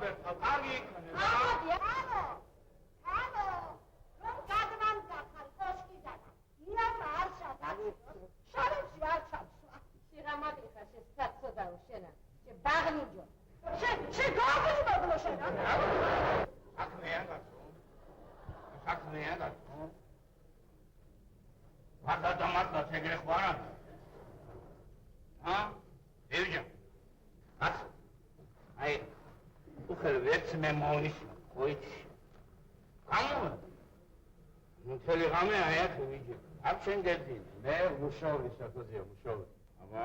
ვერთავ, კარგი იქნება. ამოდი, ალო, რომ გადმამზადარ კოშკიდან. იამ არ შადაჩო. შარებში არ ჩავსვა. სიღამადი ხარ შეცაცოდაო შენა. ბაღნიჯო. შე გაგვიმოგლო შენა. საქმეა გასო. საქმეა გასო. ვარდა დამართა შეგრე ხვარა. დევიჯა. გასო. აი უხელ ვერც მე მოვნიშნო, ხოიცი. გამო. მთელი ღამე აი აქ ვიჯი. აქ შენ გეძინე. მე მუშაობდი საკოზია, მუშაობდი. აბა,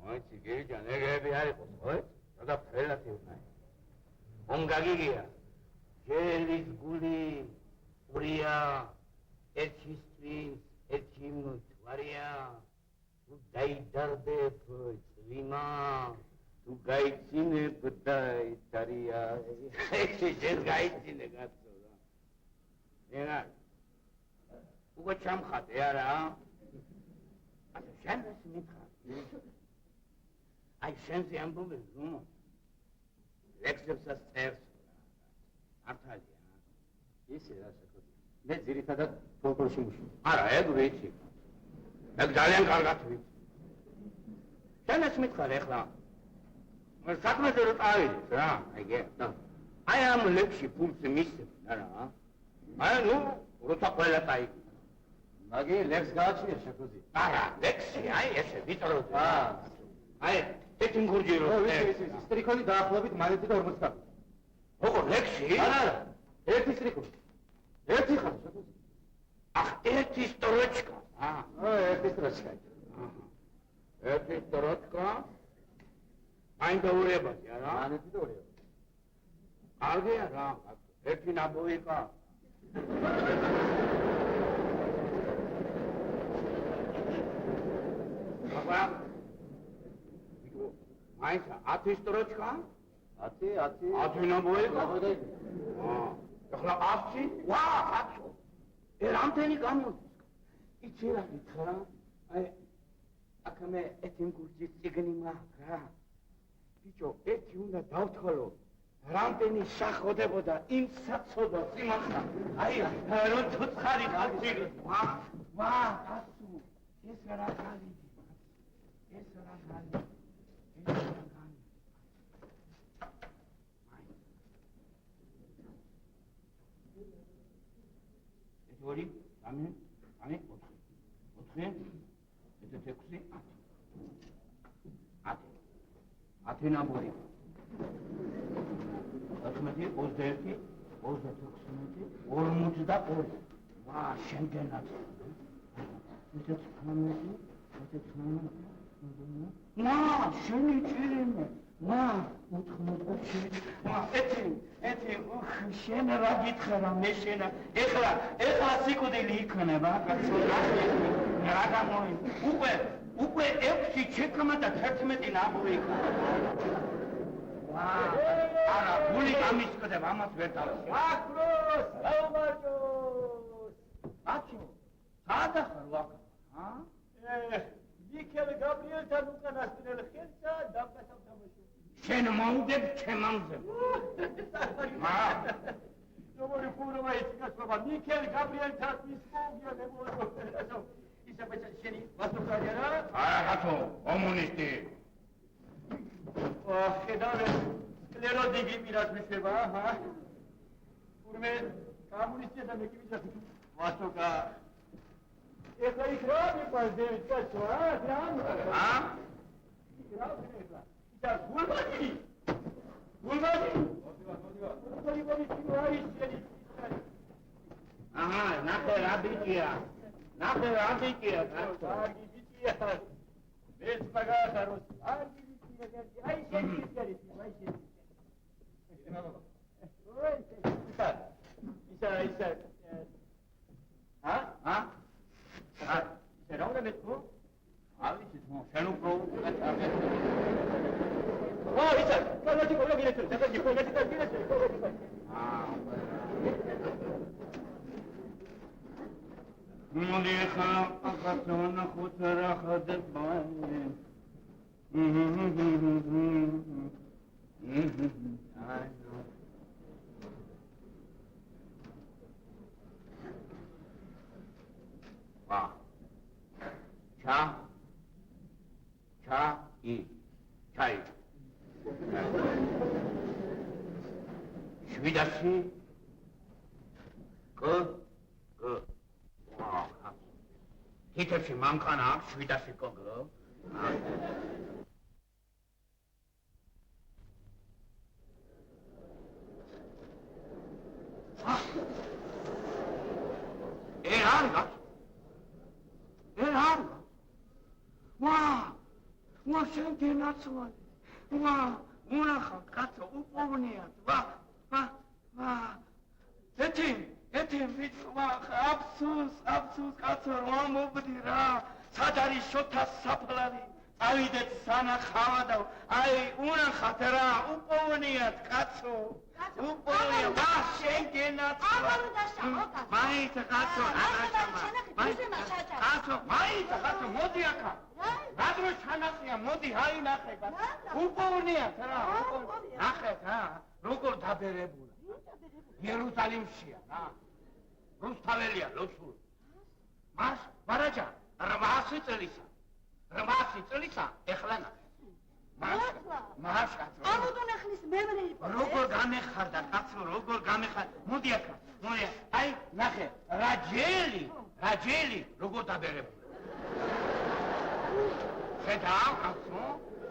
მოიცი გეჯა, ნეგები არ იყოს, ხო? და ფრელათი ვნაი. ომგაგიგია. ჯელის გული, ურია, ერჩისთვის, ერჩი მთვარია. თუ დაიდარდებ წვიმა, თუ გაიცინებ დაიტარია. შენ გაიცინე კაცო რა. ენა უკვე ჩამხატე არა? ასე შენ ეს მითხარ. აი შენზე ამბობენ რომ ლექსებსაც წერს მართალია. ისე რა საკუთი. მე ძირითადად ფოლკლორში მუშაობ. არა, ეგ ვიცი. ეგ ძალიან კარგად ვიცი. შენ ეს მითხარ ეხლა. მე საქმეზე რო წავიდეს რა, აიგე? აი ამ ლექსში ფულს მისცემ რა. აი ნუ როცა ყველა წაიგე. მაგი ლექს გააჩნია შეკუზი. არა, ლექსი, აი ესე ვიწროდი. აი, ერთი მგურჯი რო. ის სტრიქონი დაახლოებით მანეთი და 50. როგორ ლექსი? არა, ერთი სტრიქონი. ერთი ხარ შეკუზი. ახ, ერთი სტროჩკა. ერთი სტროჩკა. ერთი სტროჩკა. აი დაურებადი არა? მანეთი და ორია. კარგია რა, ერთი ნაბოიკა. აბა აი 10 სტროჩკა 10 ნაბოიკა ახლა 10 ვა 10 რამდენი გამოდის იცი რა გითხრა აი აქამდე ეთიმ გურჯის ციგნი მაქვს რა ბიჭო ერთი უნდა დავთვალო რამდენი შახოდებოდა იმ საცოდოს იმახა აი რომ ცოცხალი ხალხი ვა გასულ ეს რა ხალხი ეს რა ხალხი ორი, ამე, 4, 6, 10 ნაბორი. 19, 21, 26, 42. ვა, შენგენად. 19, მა, შენი ჭირიმე. მა, 80. მა, ეთი, შენ რა გითხრა მე შენა. ეხლა სიკვდილი იქნება, კაცო. რა გამოი? უკვე 6 ჩეკამა და 11 ნაბური იქ. ვა, არა, გული გამისკდება, ამას ვერ დავსვი. აკროს, საუბარჯოს. აკო, სადა ხარ ვაკა? მიქელ გაბრიელთან უკანასკნელ ხელსა დამკაცავ თამაში. შენ მომდებ ჩემამზე. Domnule Puro mai țigați-vă, Michel Gabriel Tasmiscov, eu ne mă rog. Isa pe ceni, v-ați lucrat era? Aia, gato, comunisti. Hedare, sclerotic miras mișeva, ha? Urme, comunisti să ne chiviți. V-ați lucrat. E că-i hrami, pas de cațo, ha? Hrami. Ha? Hrami, hrami. Isa, Bulbani! Bulbani! Aha, nachher Abikia. Nachher Abikia. Abikia. Bez pagaharus. Abikia. Ai ședit. Isa. Ha? Se raude de tu? Aviți, mă, să nu pro. Isa, că nu știu bine să. Dacă știu bine să. Mulika akatona khutara khadbai. I know. ვა ჩაი შვიდასი თითებში მანქანა აქვს 700 კოგ. ვა შენგენაცვალე. ვა უნახავ კაცო უპოვნიათ. ვა ეთი მიწვა აფსუს კაცო რა მობდი რა. სად არის შოთა საფლავი? ავიდეთ სანახავა და აი უნახავთ რა უპოვნიათ კაცო. უპოვნია ვა შენგენაცვალე. მაინც კაცო მაინც კაცო მოდი აქა. რა დრო ჩანახია მოდი აინახე კაცო. უპოვნიათ რა. ნახეთ რა როგორ დაბერებულა. იერუსალიმშია რა. რუსთაველია ლოცულ. მას ვარაჯა 800 წელისა ეხლა ნახე. მას კაცო. ამოდუნახლის მემრე იყო. როგორ გამეხარდა კაცო როგორ გამეხარდა. მოდი აქა. აი ნახე რაჯელი როგორ დაბერებულა. შედავ კაცო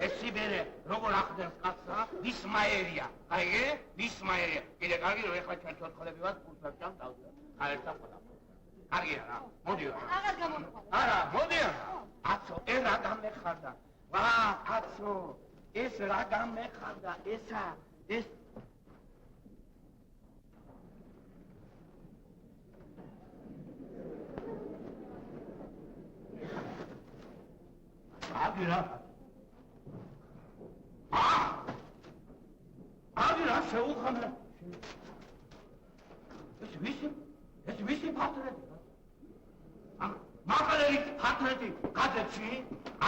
ეს სიბერე როგორ ახდენს კაცსა ვისმაერია აიგე ვისმაერია კიდე კარგი რომ ეხლა ჩვენ ცოცხლები ვართ კურსებს ჯამ დავდივარ აერთა ხოდა კარგია რა მოდიო აღარ გამომიყვა არა მოდიო კაცო ეს რა გამეხარდა ვა კაცო ეს რა გამეხარდა ეს აგირა შეუხამრა ეს ვისი ფათრეთი მაღალერი ფათრეთი გაზეთში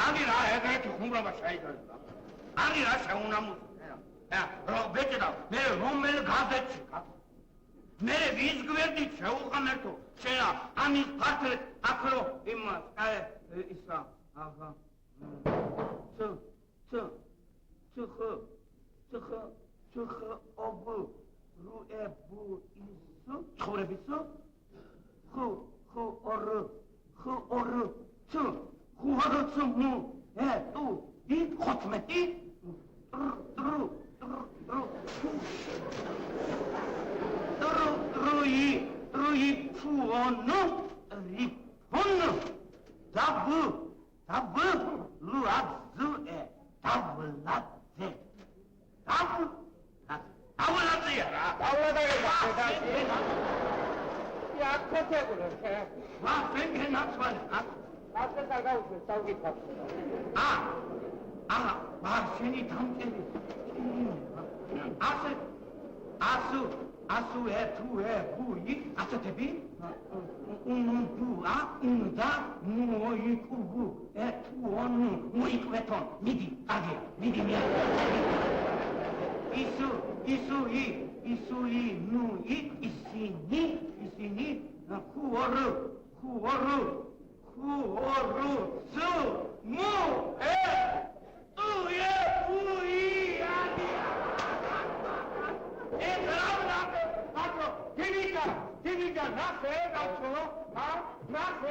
აგირა ეგრეთი ხუმრობა შეიძალა აგირა შეუნამუს რა ბეჭდა მე რომელ გაზეთში მე ვის გვერდით შეუხამერთო შეა ამის ფათრეთ აკრო იმას ისა აღა ჩხ ობუ რუებუ ისო ცხოვრებისო ხო ორ ხუჰარცუ ნუ თუ ი ხოთმეტი რუი ფუონუ რიფონუ დაბუ ლუაძუე დაბლაძე დაბლაძეა რა დაბლაძე ია ქეთებულო ვა ფენგენაცვალე ასე დაგაუშვე სავგიფა ვა შენი დამჭერი ასუ ბუი ასეთები უნდა მოიკუბუ ეთუონუ მოიკვეთონ მიდი აგია მიდი ისუი ნუ ისინი ხუორუ ცუ მუ ტუე ბუი აგია Divida, nace, gacho, nace,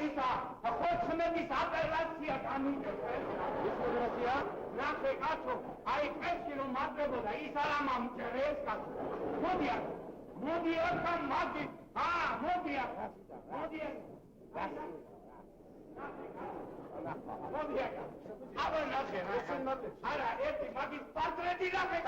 esa, a me dice, Gracia, nace, gacho, hay pesino más de boda, y sala mamcheresca, modia, madi, modia, Ahora, este magis patreti la fe.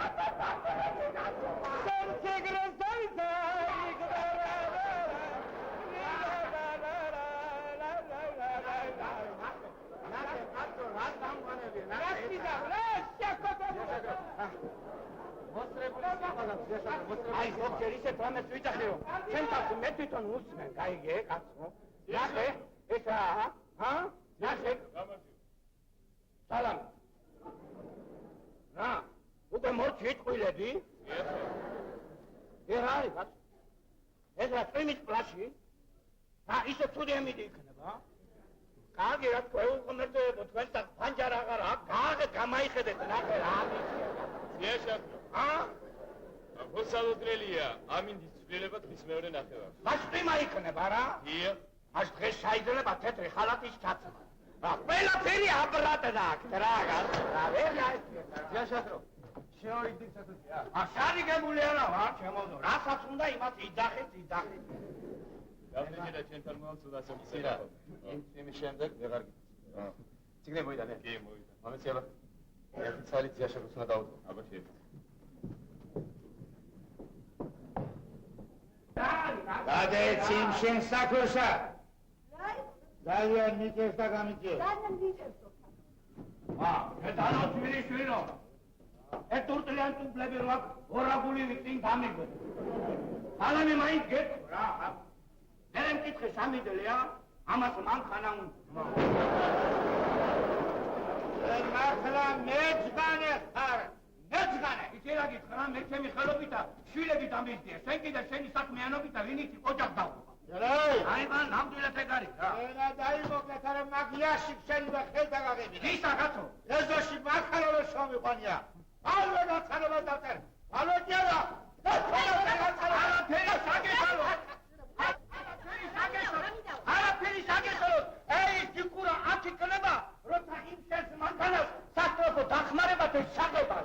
Ai, doctori, se trame suita hero. Senta, metti ton usmen, kaige, cazzo. Nache, esa, Nache. Salam. Na, ude morchit qoiledi. Erari, ez რა წვიმის პლაში, რა ისე ცუდი ემიდი იქნება? კარგი რა თქვა უყმერდებო თქვენთან ფანჯარ აღარ აქვს გააღეთ გამაიხედეთ ნახე რა ზიაშახო აბოსალოდრელია ამინდის ცვლილება დღის მეორე ნახევარში მასტიმა იქნება რა ია მას დღეს შეიძლება თეთრი ხალატის ჩაცმა რა ყველაფერი აბრატდა აქ რა ვერ გაიწია ზიაშახო შეოიდი საკუთია აშარიგებული არა ვარ შემოვდო რასაც უნდა იმას იძახეთ გავლენია ჩემთან მოალწოდა სამცირა იმის შემდეგ ვეღარ ციგნე მოვიდა მე კი მოვიდა მომეცი აბა ერთი ცალი ზიაშახოს უნდა დაუწყო აბა შეიძლება გადაეცი იმ შენ საქმესა Дай, ძალიან მიწევს და გამიწევს дай მიწევს. შედანო თბილისშვილო ეთურტლიან ტუბლები რა ორაგული ვიწინ გამიგო ალამი მაინც გეტყვ რა მე მკითხე სამიდელია ამას მანქანა უნდა მართლა მეძღანე ხარ მეძღანე იცი რა გითხრა მე ჩემი ხელობითა შვილები დამიზდია შენ კიდე შენი საქმიანობითა ვინიცი ოჯახ დავყვა აი მან ნამდვილად ეგარი რა ენა დაიმოკლეთ არა მაგიაში შენ და ხელ დაგაღებინა ისა კაცო ეზოში მანქანა შომიყვანია ალვე გაცანობა დავწერ ალვე ჭერა არაფერი საგესალო არაფერი საგესალო ეი ჯიკურა აქ იქნება როცა იმ შენს მანქანას სასტროფო დახმარებათ ეს საღება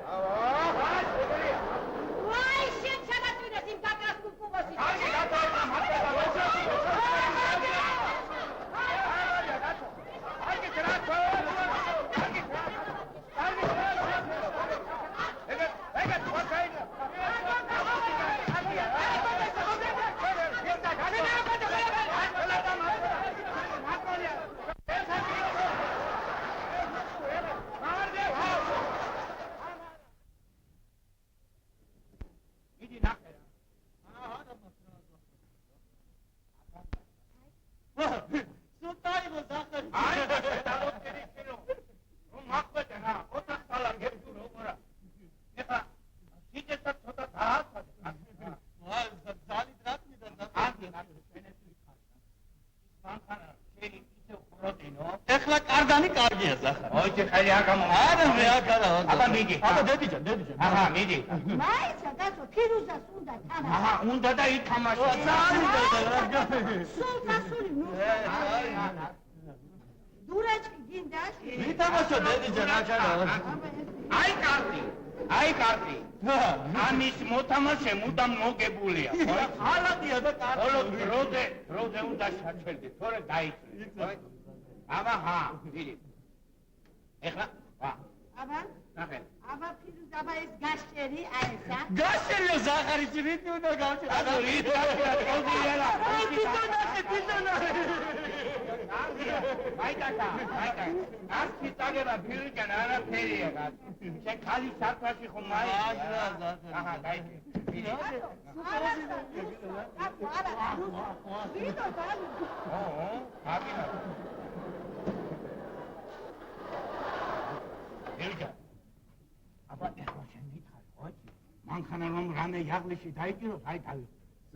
Why shit ჩადაწვინეს იმ კაკას კუკუბოსი? აი გადაება მარტება როცა ხელი აგამო არა მე აკარა აბა მიდი აბა დედიჯან აჰა მიდი მაიცა კაცო ფირუზას უნდა თამაში. აჰა უნდა და ითამაშო სულთასული ნუ. დურაჭი გინდა? ვითამაშო დედიჯან აკარა აი კარგი ამის მოთამაშე მუდამ მოგებულია ხალატია და კარგი ხოლო დროზე უნდა შარჩელდე თორე დაიწვი აბა ჰა მიდი ეხლა აბა ნახე აბა ფირუზ აბა ეს გაშერი აი ესა გაშერიო ზახარიძე რითი უნდა გავჭირა ანუ რითი გავჭირა პიტონა მაიტაკა არ ფიტაგება ფირუზგან არაფერია შენ ხალი საფაში ხომ მაი აჰა დაიჭი მიდი არა ვიდო დალი აგინა ელგა აბა ეხლა შენ მითხარი ხო მანქანა რომ რამე იაღლიში დაიჭიროს აი დავი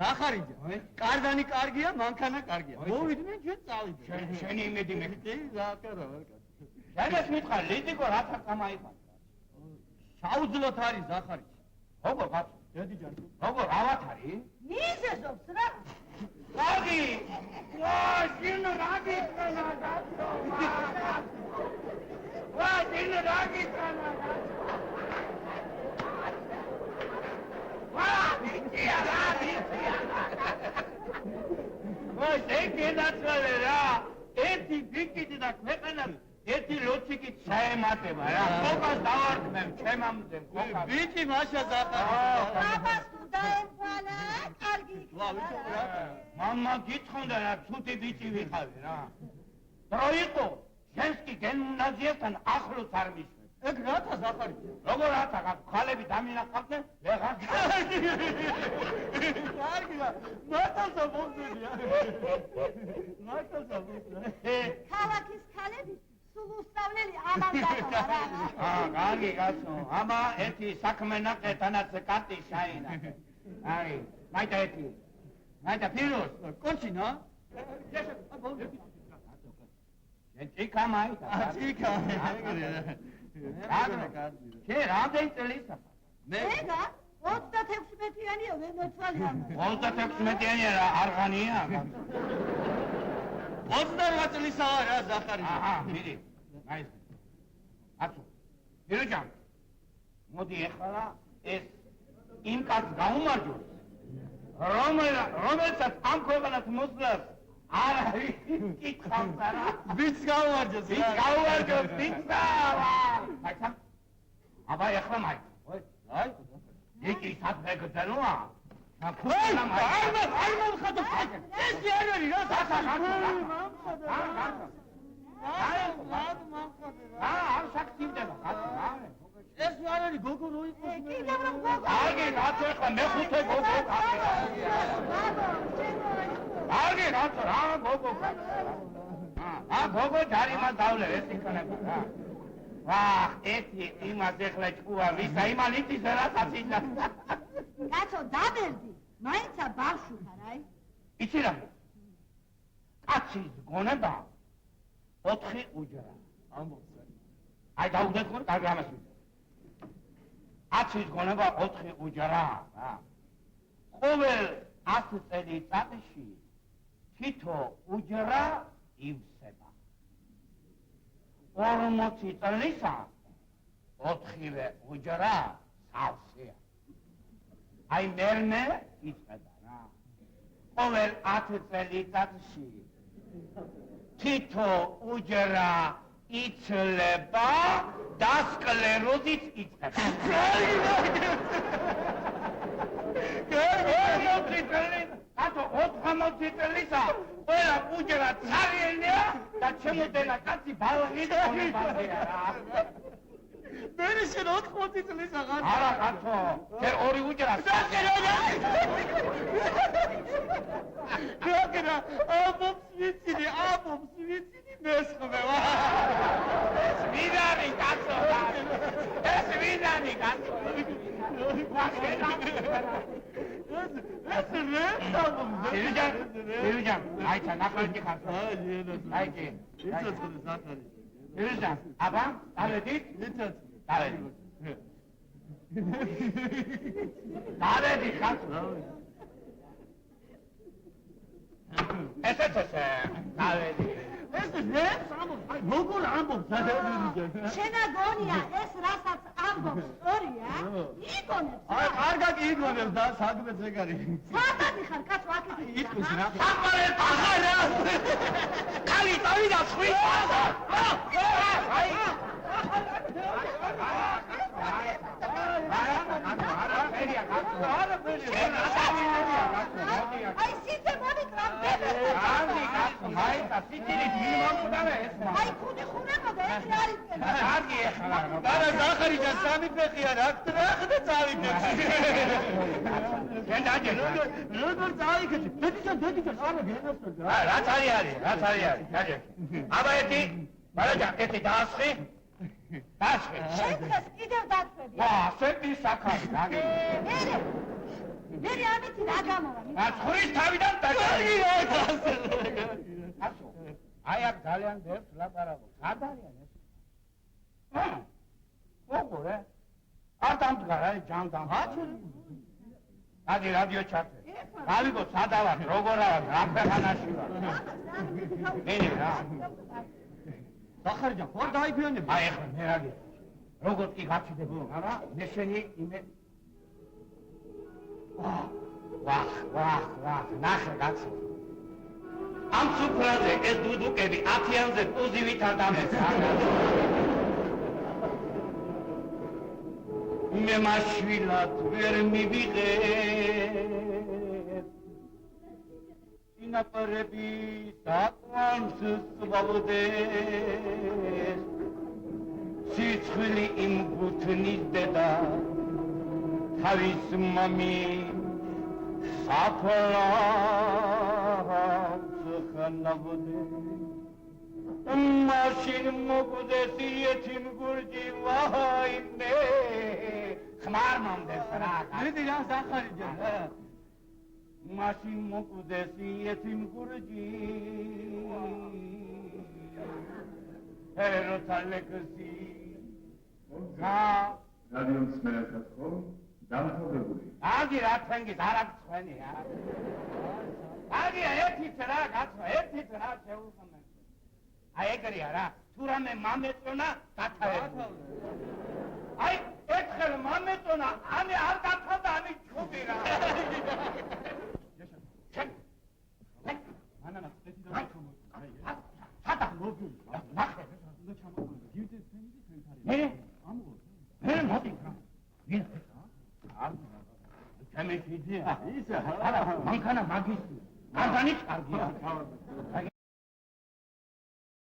ზახარიძე კარდანი კარგია მანქანა კარგია მოვიდნენ ჩვენ წავიდნენ შენი იმედი მე კი ზახარა შენს მითხარი ლიდიკო რათა გამაიყვანს საუძლოთ არის ზახარიძე როგორ გაც დედიჯან როგორ ავათ არის მიზეზობს რა კარგი ვა შენ რაგი ხანა გაცო ვა შენ რაგი ხანა ვა მიწია ვა შენ გენაცვალე რა ერთი ბიკიტი და ქვეყანას ერთი ლოციკი ჩაემატება რა ხობას დავარქმევ ჩემამდე ხობას ბიჭი მაშა ზახარიძე აბას თუ დაემთვალა კარგი იქნება მამა გითხონდა რა ცუდი ბიჭი ვიყავი რა დროიყო შენს კი გიმნაზიასთან ახლოს არ მიშვე ეგ რათა ზახარიძე როგორ რათა ხალები დამინახავდნენ ვეღარ კარგი რა მათასა მომდენია მათასა მომდენია ქალაქის ქალები სულ უსწავლელი ამან დაყვა რა კარგი კაცო აბა ერთი საქმე ნაკე თანაც კატი შაინა აი მაიტა ერთი მაიტა ფირუზ კონჩინა ჭიქა მაიტა. ჭიქა. შე რამდენი წელია? მეგა 36-მეტიანია ვემეცვალია. 36-მეტიანი არღანია. 28 წელისაა რა ზახარი. აჰა, მიდი. მაის. აცო. მიროჯან. მოდი ეხლა ეს იმ კაცს გაუმარჯოს. რომელსაც ამ ქვეყანას მოსვლას არ არის კითხავს არა. ვიც გაუმარჯოს? ვიც გაუმარჯოს? ვიცა? აბა ეხლა მაი. აი, იგი საფეგდელოა. არ მომხადო. ეს კი არ არის რა სახარი. არ შაქტივდება კაცი რა. ეს არ არის გოგო რო იყოს. კიდევ რომ გოგო. კარგი რატო ეხლა მეხუთე გოგო კაცი. კარგი რატო რა გოგო კაცი. გოგო ჯარიმა დავლე ეს იქნება რა. ვაჰ, ეთი იმას ეხლა ჭკუა ვისა იმან იცის რასაც ისა. კაცო დაბერდი, მაინცა ბავშვი ხარ აი. იცი რა? კაცის გონება 4 უჯრა. ამბობს. აი დაუდეთ ხო კარგი ამას ვიცი. კაცის გონება 4 უჯრა რა. ყოველ 100 წელიწადში თითო უჯრა ივსება. 40 წელისა 4-ვე უჯრა სავსეა. აი მერმე იწება რა. ყოველ 10 წელიწადში თითო უჯრა იცლება და სკლეროზით იწყება. ათო 80 წელისა ყველა უჯრა ცარიელია და ჩემოდენა კაცი ბალღით გონებადია რა. მერე შენ 80 წელს აღარ. არა კაცო, შენ ორი უჯრა. გოგრა, ამბობს ვიცინი მესხმე. ეს ვინარი კაცო? ეს ვინარი კაცო? მიროჯან, აიცა ნახალკი ხარ. აი კი. იცოცხლე ზახარი. მიროჯან, აბა, დავედით? იცოცხლე. დავედით. დავედით კაცო. ესეც დავედით. ეს რებს ამბობს, აი როგორ ამბობს სადავიდე. შენა გონია ეს რასაც ამბობს სწორია? იგონებს. აი კარგად იგონებს და საქმეც ეგ არის. სადადი ხარ კაცო აქეთ? იტყვის რა. საყარე პახარა. კალი დავიდა ხვი. აი სიტე მოვიკრა. აი ხუდი ხურებოდა ეს არის. კარგი ეხლა. არა ზახარი და სამი ფეხია რა ხდა წავიდეთ. შენ დაჯე. როგორ წავიქეთ? დედიჩან არა გენასწორდა. რაც არის. დაჯე. აბა ერთი, ბარაჯა, ერთი დაასხი. დაასხი. შენ დღეს კიდევ დაწვევი. ვა, სეტი საქარი, დაგი. მერე ამით რა გამოვა? ხურის თავიდან დაგარი. ასო. აი აქ ძალიან ბევრს ლაპარაკობ. სად არიან ეს? ოღონდ არ დამდგარა ჯანდამ. ადი რადიო ჩართე. გავიგო სადა ვარ, როგორ ვარ, რა ქვეყანაში ვარ. მენი რა. ზახარიჯან, ხო დაიფიანებ? აი ახლა მე რა გიქ. როგორ კი გაციდები, არა? მე შენი იმე ვახ, ნახე კაცო. ამ სუფრაზე ეს დუდუკები 10-იანზე პოზივით არ დამეცა. მე მაშვილად ვერ მივიღებ. ინაპრები საკვანს სვავდეს. სიცხლი იმ გუთნის დედა თავის მამი საფლავს ხანავდეს. მაშინ მოგდეს იეთიმ გურჯი ვაიმე ხმარ მომდეს რა. მიდი რა ზახარიჯან. მაშინ მოკვდეს იეთი მგურჯი ეროთა ლექსი რადიო მსმენელსაც ხომ დამთავრებული. აგი რა თენგის არ აქვს ხვენია. აგი ერთით რა გაცვა, ერთით რა შეუხმენ. აი ეგრეა რა, თუ რამე მამეწონა დათავრებული. აი ერთხელ მამეწონა, ამი არ დათავრდა, ამი ჩუბი რა. მანანა წეთიდან ჩამოიწვა. სადა მოგული. ნახე. უნდა ჩამოყოლო. გივიდეს ფენიდი ფენთარი. მე ამბობ. მე მოდი რა. ვინ ჩემი ფიძია ისა არა მანქანა მაგისტრი მაგანი კარგია